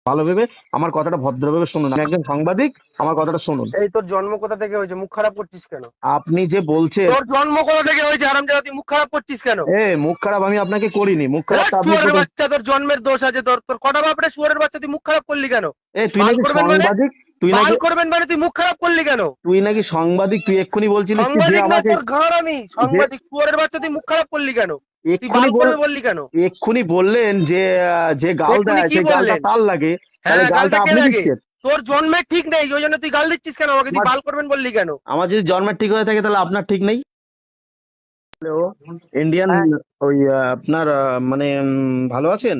ভালো ভেবে আমার কথাটা ভদ্রভাবে শুনুন। আমি একজন সাংবাদিক, আমার কথাটা শুনুন। এই তোর জন্ম কোথা থেকে হয়েছে? মুখ খারাপ করছিস কেন? আপনি যে বলছেন তোর জন্ম কোথা থেকে হয়েছে হারামজাদা? তুই মুখ খারাপ করছিস কেন? মুখ খারাপ আমি আপনাকে করিনি, মুখ খারাপটা আপনি শুয়োরের প্রথম। বাচ্চা, তোর জন্মের দোষ আছে। তোর তোর কটা বাপরে শুয়োরের বাচ্চা, তুই মুখ খারাপ করলি কেন? তুই বাল নাকি করবেন মানে? সাংবাদিক, তুই বাল নাকি করবেন মানে তুই মুখ খারাপ করলি কেন? তুই এক্ষুনি বলছিলিস কি যে সাংবাদিক না আমাকে তোর ঘর আমি যে সাংবাদিক। শুয়োরের বাচ্চা, তুই মুখ খারাপ করলি কেন? তুই এক্ষুনি বাল বল করবে বললি কেন? এক্ষুনি বললেন যে যে গাল এক্ষুনি দেয় কি সেই গালটা বললেন? তার লাগে, তাহলে হ্যাঁ, গালটা গালটা কে আপনি লাগে? দিচ্ছেন। তোর জন্মের ঠিক নেই, ওই জন্য তুই গাল দিচ্ছিস কেন আমাকে? তুই আমার বাল করবেন বললি কেন? আমার যদি জন্মের ঠিক হয়ে থাকে তাহলে আপনার ঠিক নেই। হ্যালো, ইন্ডিয়ান হ্যাঁ, ওই আপনার মানে ভালো আছেন?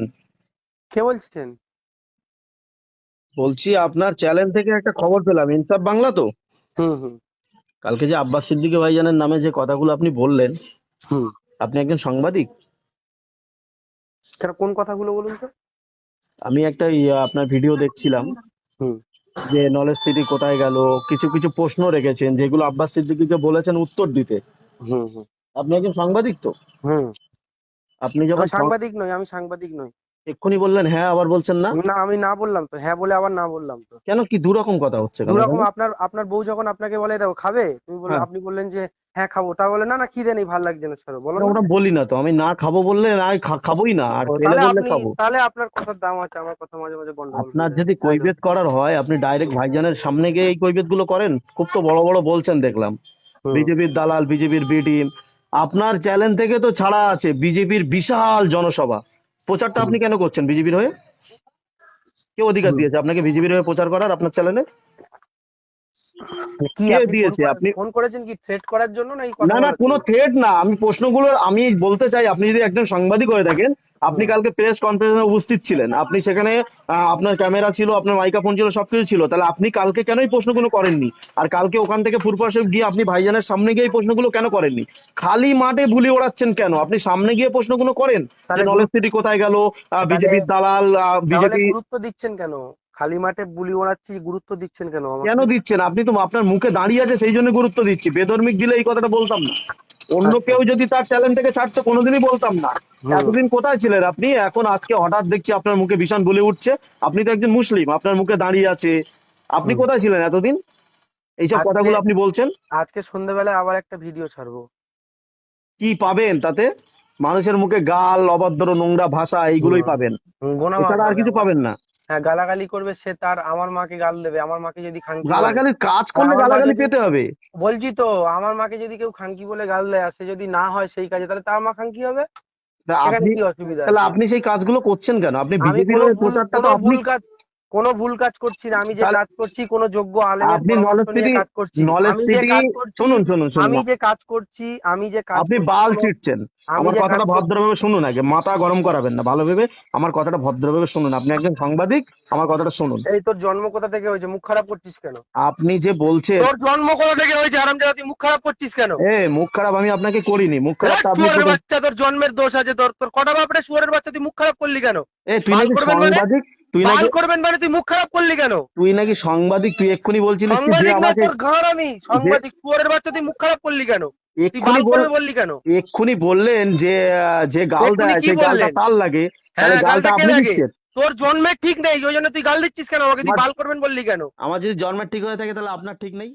কে বলছেন? বলছি আপনার চ্যানেল থেকে একটা খবর পেলাম, ইনসাফ বাংলা তো। হুম হুম কালকে যে আব্বাস সিদ্দিকী ভাইজানের নামে যে কথাগুলো আপনি বললেন, হুম। আপনি একজন সাংবাদিক। কেন, কোন কথাগুলো বলুন তো? আমি একটা আপনার ভিডিও দেখছিলাম হুম যে নলেজ সিটি কোথায় গেল, কিছু কিছু প্রশ্ন রেখেছেন যেগুলো আব্বাস সিদ্দিকীকে বলেছেন উত্তর দিতে। হুম হুম আপনি একজন সাংবাদিক তো। হুম। আপনি যখন আমি সাংবাদিক নই, আমি সাংবাদিক নই। এক্ষুনি বললেন হ্যাঁ, আবার বলছেন না না, আমি না বললাম তো, হ্যাঁ বলে আবার না বললাম তো। কেন? কি দুরকম কথা হচ্ছে কেন দুরকম। এখানে? আপনার আপনার বউ যখন আপনাকে বলে দেখো খাবে, তুমি বললে, হ্যাঁ, আপনি বললেন যে হ্যাঁ খাবো, তা বলে না না খিদে নেই, ভালো লাগছে না, ছাড়ো, বলো না না। ওটা বলি না তো, আমি না খাবো বললে না, আমি খাবোই না, আর ও, খেলে তাহলে বললে আপনি, খাবো। তাহলে আপনার কথার দাম আছে, আমার কথা মাঝে মাঝে গন্ডগোল আপনার হয়ে যায়, যদি যাই হোক। কৈফিয়ত করার হয় আপনি ডাইরেক্ট ভাইজানের সামনে গিয়ে এই কৈফিয়ত গুলো করেন। খুব তো বড় বড় বলছেন দেখলাম, হুম বিজেপির দালাল, বিজেপির বি টিম। আপনার চ্যানেল থেকে তো ছাড়া আছে বিজেপির বিশাল জনসভা, প্রচারটা হুম আপনি কেন করছেন বিজেপির হয়ে? কে অধিকার হুম। দিয়েছে আপনাকে বিজেপির হয়ে প্রচার করার আপনার চ্যানেলে? কি কে আপনি ফোন দিয়েছে? করে আপনি ফোন করেছেন কি থ্রেট করার জন্য, না এই না কথা না, বলার কোনো জন্য? থ্রেট না, আমি প্রশ্নগুলো আমি বলতে চাই, আপনি যদি একজন সাংবাদিক হয়ে থাকেন, আপনি হুম। কালকে প্রেস কনফারেন্সে উপস্থিত ছিলেন, আপনি সেখানে আপনার ক্যামেরা ছিল, আপনার মাইক্রোফোন ছিল, সবকিছু ছিল, তাহলে আপনি কালকে কেন এই প্রশ্নগুলো করেননি? আর কালকে ওখান থেকে ফুরপাশে গিয়ে আপনি ভাইজানের সামনে গিয়ে এই প্রশ্নগুলো কেন করেননি? খালি মাঠে বুলি ওড়াচ্ছেন কেন? আপনি সামনে গিয়ে প্রশ্নগুলো করেন যে তাহলে নলেজ গুরুত্ব, সিটি কোথায় গেল, তাহলে বিজেপির দালাল, তাহলে বিজেপি। গুরুত্ব দিচ্ছেন কেন? খালি মাঠে বুলি ওড়াচ্ছি, গুরুত্ব দিচ্ছেন কেন কেন আমাকে? দিচ্ছেন? আপনি তো আপনার মুখে দাঁড়িয়ে আছে সেই জন্য গুরুত্ব দিচ্ছি, বেধর্মিক দিলে এই কথাটা বলতাম না। অন্য আচ্ছা। কেউ যদি তার ট্যালেন্ট থেকে ছাড়তো কোনোদিনই বলতাম না। হুম এতদিন কোথায় ছিলেন আপনি? এখন আজকে হঠাৎ দেখছি আপনার মুখে ভীষণ বলে উঠছে। আপনি তো একজন মুসলিম, আপনার মুখে দাঁড়িয়ে আছে। আপনি হুম। কোথায় ছিলেন এতদিন? এইসব আজকে কথাগুলো আপনি বলছেন। আজকে সন্ধ্যাবেলায় আবার একটা ভিডিও ছাড়বো। কি পাবেন তাতে? মানুষের মুখে গাল, অভদ্র নোংরা ভাষা, এইগুলোই হুম। পাবেন, গোনামাল এছাড়া আর পাবে কিছু আমার। পাবেন না। হ্যাঁ, গালাগালি করবে সে, তার আমার মাকে গাল দেবে, আমার মাকে যদি খাঙ্কি বলে। গালাগালির কাজ আর করলে আমার মা গালাগালি যদি, পেতে হবে। বলছি তো, আমার মাকে যদি কেউ খাঙ্কি বলে গাল দেয় আর সে যদি না হয় সেই কাজে, তাহলে তার মা খাঙ্কি হবে। তা এখানে আপনি কি অসুবিধা তাহলে আছে? আপনি সেই কাজগুলো করছেন কেন? আপনি আমি বিজেপির হয়ে প্রচারটা তো আপনি। কোনো ভুল কাজ করছি না। আমি যে তাহলে কাজ করছি কোনো যোগ্য আলেমের আপনি পরামর্শ নলেজ নিয়ে সিটি, কাজ করছি। নলেজ আমি যে সিটি কাজ করছি, শুনুন শুনুন শুনুন, আমি যে কাজ করছি, আমি যে কাজ আপনি করছি বাল কোনো, ছিটছেন। আমি আমার যে কাজ কথাটা করছি। ভদ্রভাবে শুনুন, আগে মাথা গরম করাবেন না, ভালো ভেবে আমার কথাটা ভদ্রভাবে শুনুন। আপনি একজন সাংবাদিক, আমার কথাটা শুনুন। এই তোর জন্ম কোথা থেকে হয়েছে? মুখ খারাপ করছিস কেন? আপনি যে বলছেন তোর জন্ম কোথা থেকে হয়েছে হারামজাদা? তুই মুখ খারাপ করছিস কেন? মুখ খারাপ আমি আপনাকে করিনি, মুখ খারাপটা আপনি শুয়োরের প্রথম। বাচ্চা, তোর জন্মের দোষ আছে। তোর তোর কটা বাপরে শুয়োরের বাচ্চা, তুই মুখ খারাপ করলি কেন? তুই বাল নাকি করবেন মানে? সাংবাদিক, তুই বাল নাকি করবেন মানে তুই মুখ খারাপ করলি কেন? তুই এক্ষুনি বলছিলিস কি যে সাংবাদিক না আমাকে তোর ঘর আমি যে সাংবাদিক। শুয়োরের বাচ্চা, তুই মুখ খারাপ করলি কেন? তুই এক্ষুনি বাল বল করবে বললি কেন? এক্ষুনি বললেন যে যে গাল এক্ষুনি দেয় কি সেই গালটা বললেন? তার লাগে, তাহলে হ্যাঁ, গালটা গালটা কে আপনি লাগে? দিচ্ছেন। তোর জন্মের ঠিক নেই, ওই জন্য তুই গাল দিচ্ছিস কেন আমাকে? তুই আমার বাল করবেন বললি কেন? আমার যদি জন্মের ঠিক হয়ে থাকে তাহলে আপনার ঠিক নেই।